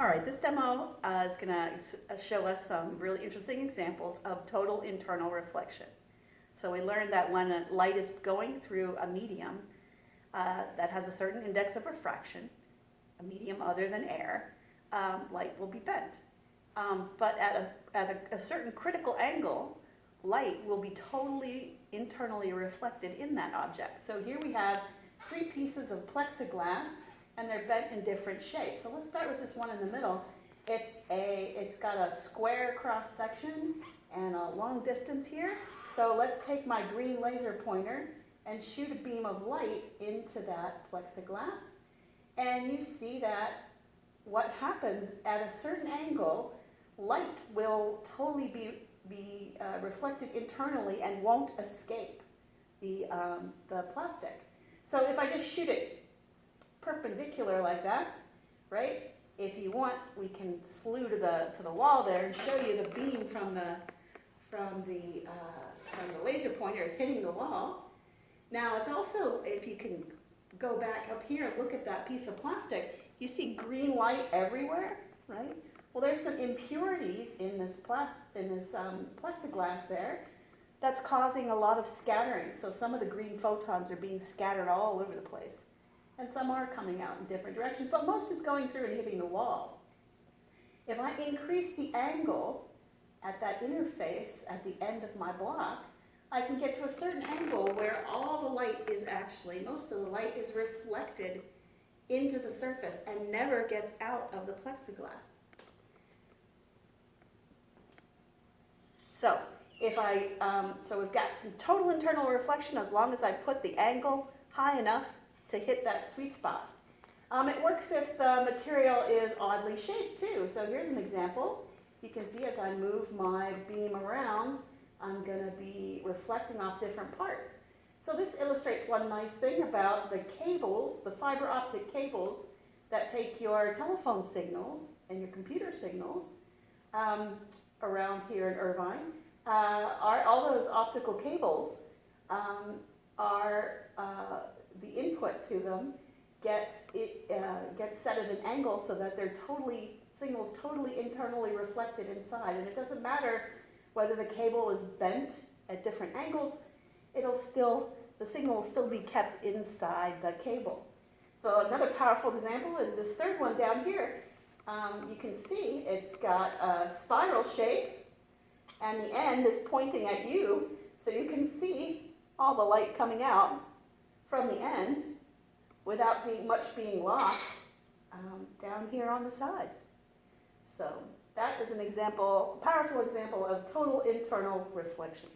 All right, this demo is going to show us some really interesting examples of total internal reflection. So we learned that when a light is going through a medium that has a certain index of refraction, a medium other than air, light will be bent. But at a certain critical angle, light will be totally internally reflected in that object. So here we have 3 pieces of plexiglass, and they're bent in different shapes. So let's start with this one in the middle. It's got a square cross section and a long distance here. So let's take my green laser pointer and shoot a beam of light into that plexiglass. And you see that what happens at a certain angle, light will totally be reflected internally and won't escape the plastic. So if I just shoot it perpendicular like that, right? If you want, we can slew to the wall there and show you the beam from the laser pointer is hitting the wall. Now it's also, if you can go back up here and look at that piece of plastic, you see green light everywhere, right? Well, there's some impurities in this plexiglass there that's causing a lot of scattering. So some of the green photons are being scattered all over the place. And some are coming out in different directions, but most is going through and hitting the wall. If I increase the angle at that interface at the end of my block, I can get to a certain angle where all the light is most of the light is reflected into the surface and never gets out of the plexiglass. So if so we've got some total internal reflection as long as I put the angle high enough to hit that sweet spot. It works if the material is oddly shaped too. So here's an example. You can see as I move my beam around, I'm going to be reflecting off different parts. So this illustrates one nice thing about the cables, the fiber optic cables that take your telephone signals and your computer signals around here in Irvine. All those optical cables the input to them gets set at an angle so that signal's totally internally reflected inside, and it doesn't matter whether the cable is bent at different angles, the signal will still be kept inside the cable. So another powerful example is this third one down here. You can see it's got a spiral shape, and the end is pointing at you, so you can see all the light coming out from the end without much being lost down here on the sides. So that is an example, powerful example of total internal reflection.